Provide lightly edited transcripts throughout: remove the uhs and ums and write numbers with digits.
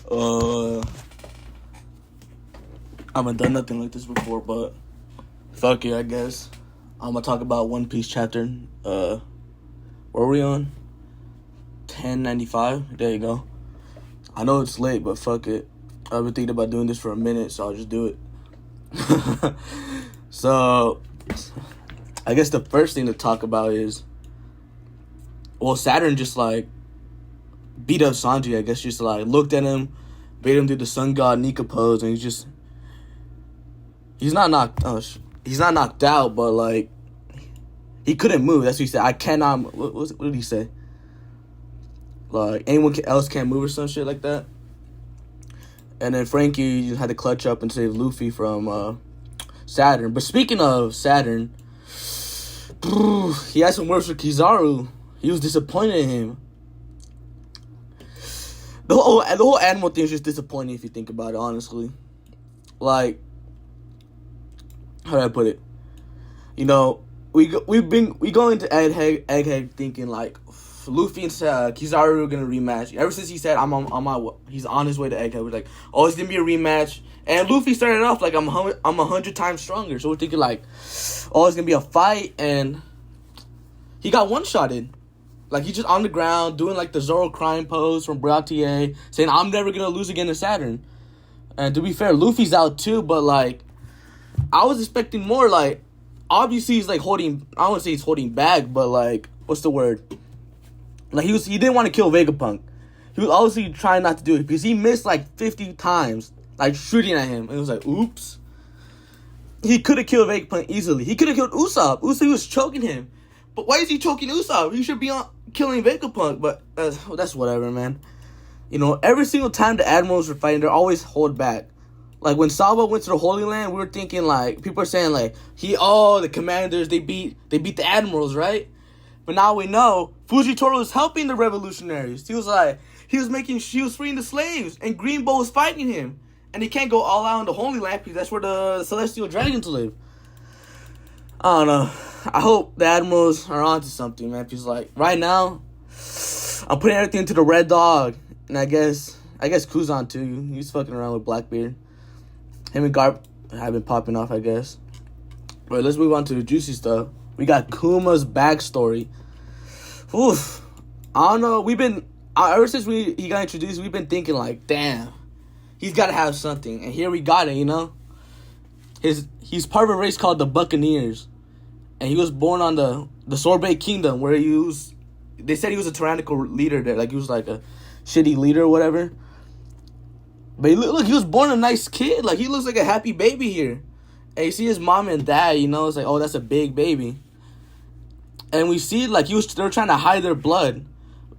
I haven't done nothing like this before, but fuck it, I guess. I'm gonna talk about One Piece chapter. Where are we on? 1095. There you go. I know it's late, but fuck it. I've been thinking about doing this for a minute, so I'll just do it. So, I guess the first thing to talk about is, well, Saturn just like beat up Sanji. I guess just like looked at him, made him do the Sun God Nika pose, and he's not knocked out, but like he couldn't move. That's what he said. I cannot. What did he say? Like anyone else can't move or some shit like that. And then Frankie had to clutch up and save Luffy from Saturn. But speaking of Saturn, he had some words for Kizaru. He was disappointed in him. The whole animal thing is just disappointing if you think about it, honestly. Like, how do I put it? You know, we go into Egghead thinking like Luffy and Kizaru are gonna rematch. Ever since he said he's on his way to Egghead, we're like, oh, it's gonna be a rematch. And Luffy started off like I'm 100 times stronger, so we're thinking like, oh, it's gonna be a fight, and he got one-shotted. Like, he's just on the ground doing like the Zoro crying pose from Brautier, saying I'm never gonna lose again to Saturn. And to be fair, Luffy's out too, but like I was expecting more. Like, obviously he's like holding, I don't want to say he's holding back, but like, what's the word? Like he didn't want to kill Vegapunk. He was obviously trying not to do it because he missed like 50 times, like shooting at him. And it was like, oops. He could have killed Vegapunk easily. He could have killed Usopp. Usopp was choking him. But why is he choking Usopp? He should be on killing Vegapunk. But that's whatever, man. You know, every single time the Admirals were fighting, they're always hold back. Like when Sabo went to the Holy Land, we were thinking like, people are saying like, the commanders, they beat the Admirals, right? But now we know Fujitoro was helping the revolutionaries. He was freeing the slaves, and Greenbow was fighting him. And he can't go all out in the Holy Land because that's where the Celestial Dragons live. I don't know. I hope the Admirals are onto something, man. Because like right now, I'm putting everything into the Red Dog, and I guess Kuzan too. He's fucking around with Blackbeard. Him and Garp have been popping off, I guess. But let's move on to the juicy stuff. We got Kuma's backstory. Oof. I don't know. Ever since he got introduced, we've been thinking like, damn, he's got to have something. And here we got it, you know? He's part of a race called the Buccaneers. And he was born on the Sorbet Kingdom, where they said he was a tyrannical leader there. Like, he was like a shitty leader or whatever. But look, he was born a nice kid. Like, he looks like a happy baby here. And you see his mom and dad, you know, it's like, oh, that's a big baby. And we see, like, they were trying to hide their blood.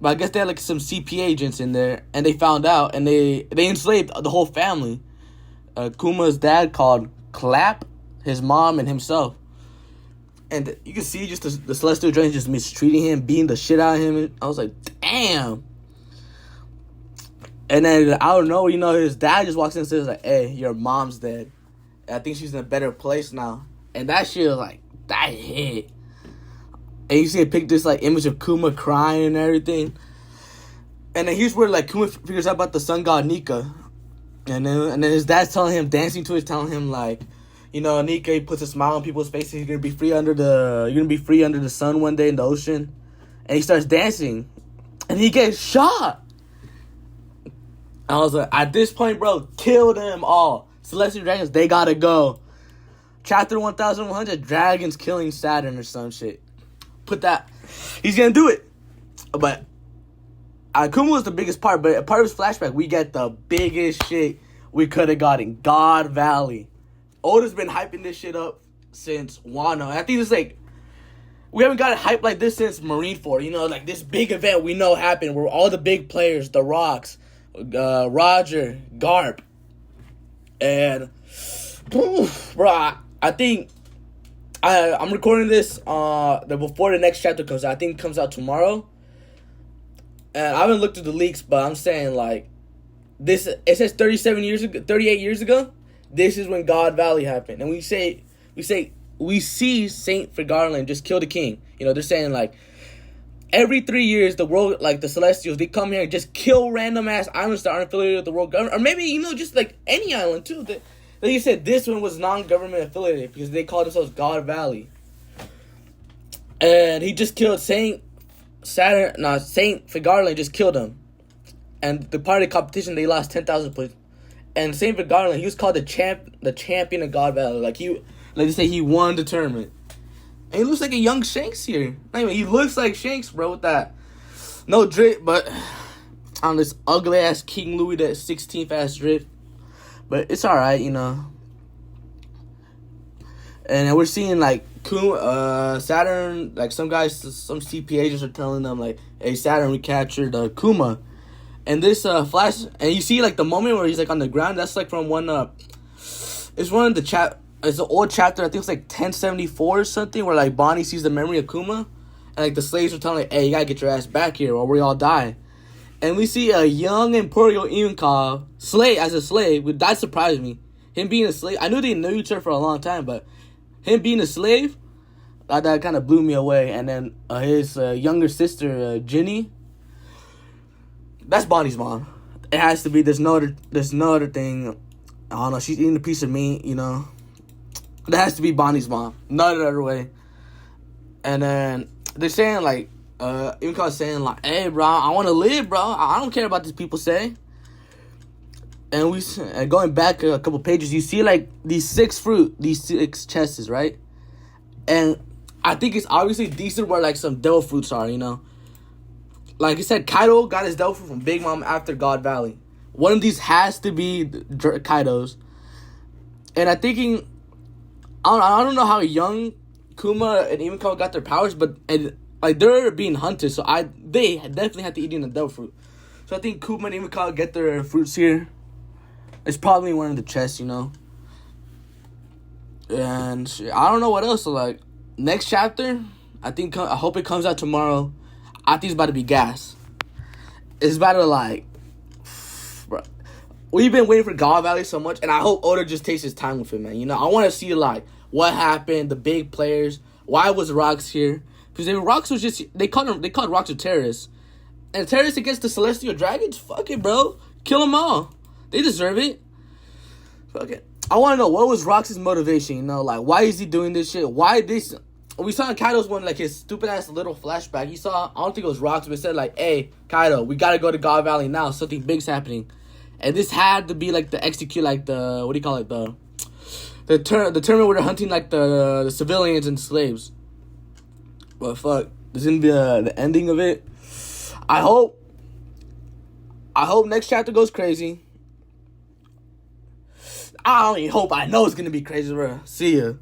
But I guess they had, like, some CP agents in there. And they found out. And they enslaved the whole family. Kuma's dad called Clap, his mom, and himself. And you can see just the Celestial Dragons just mistreating him, beating the shit out of him. And I was like, damn. And then I don't know, you know, his dad just walks in and says, like, hey, your mom's dead. I think she's in a better place now. And that shit was like, that hit. And you see a pic, this like image of Kuma crying and everything. And then here's where like Kuma figures out about the Sun God Nika. And then his dad's dancing to it, telling him like, you know, Nika, he puts a smile on people's faces. You're gonna be free under the sun one day in the ocean. And he starts dancing. And he gets shot. I was like, at this point, bro, kill them all. Celestial Dragons, they gotta go. Chapter 1100, Dragons killing Saturn or some shit. He's gonna do it. But Akuma was the biggest part, but a part of his flashback, we get the biggest shit we could have gotten. God Valley. Oda's been hyping this shit up since Wano. I think it's like, we haven't got it hyped like this since Marineford. You know, like this big event we know happened where all the big players, the Rocks, Roger, Garp, and bro, I think I'm recording this before the next chapter comes out. I think it comes out tomorrow. And I haven't looked at the leaks, but I'm saying like this. It says 38 years ago. This is when God Valley happened, and we see Saint Garland just kill the king. You know, they're saying like every 3 years, the world, like the Celestials, they come here and just kill random ass islands that aren't affiliated with the world government, or maybe just like any island too. Like you said, this one was non-government affiliated because they called themselves God Valley, and he just killed Saint Figarland just killed him, and the part of the competition they lost 10,000 points, and Saint Figarland, he was called the champion of God Valley, like they say he won the tournament. And he looks like a young Shanks here. Anyway, he looks like Shanks, bro, with that. No drip, but on this ugly-ass King Louis, that 16th-ass drip. But it's alright, And we're seeing, like, Saturn, like, some guys, some CP agents are telling them, like, hey, Saturn, we captured Kuma. And this flash, and you see, like, the moment where he's, like, on the ground, that's, like, from one, it's one of the it's an old chapter, I think it's like 1074 or something, where like Bonnie sees the memory of Kuma, and like the slaves are telling like, hey, you gotta get your ass back here or we all die. And we see a young Imperial Inca as a slave. That surprised me. Him being a slave, I knew they knew each other for a long time, but him being a slave, that kind of blew me away. And then his younger sister, Ginny, that's Bonnie's mom. It has to be. There's no other thing. I don't know. She's eating a piece of meat, That has to be Bonnie's mom. Not the other way. And then they're saying, like, Imka's saying, like, hey, bro, I want to live, bro. I don't care about these people say. And going back a couple pages, you see, like, these 6 chests, right? And I think it's obviously decent where, like, some devil fruits are, Like I said, Kaido got his devil fruit from Big Mom after God Valley. One of these has to be Kaido's. And I'm thinking, I don't know how young Kuma and Imiko got their powers, but they're being hunted, so they definitely have to eat in the devil fruit. So I think Kuma and Imiko get their fruits here. It's probably one of the chests, And I don't know what else. So like next chapter, I hope it comes out tomorrow. I think it's about to be gas. It's about to like, bro. We've been waiting for God Valley so much, and I hope Oda just takes his time with it, man. I want to see, like, what happened, the big players, why was Rox here? Because if Rox was just, they called Rox a terrorist. And terrorists against the Celestial Dragons? Fuck it, bro. Kill them all. They deserve it. Fuck it. I want to know, what was Rox's motivation, Like, why is he doing this shit? Why this? We saw in Kaido's one, like, his stupid-ass little flashback. He saw, I don't think it was Rox, but it said, like, hey, Kaido, we got to go to God Valley now. Something big's happening. And this had to be like the execute, like the, what do you call it, the tournament where they're hunting like the civilians and slaves. But fuck, this is gonna be the ending of it. I hope next chapter goes crazy. I don't even hope. I know it's gonna be crazy, bro. See ya.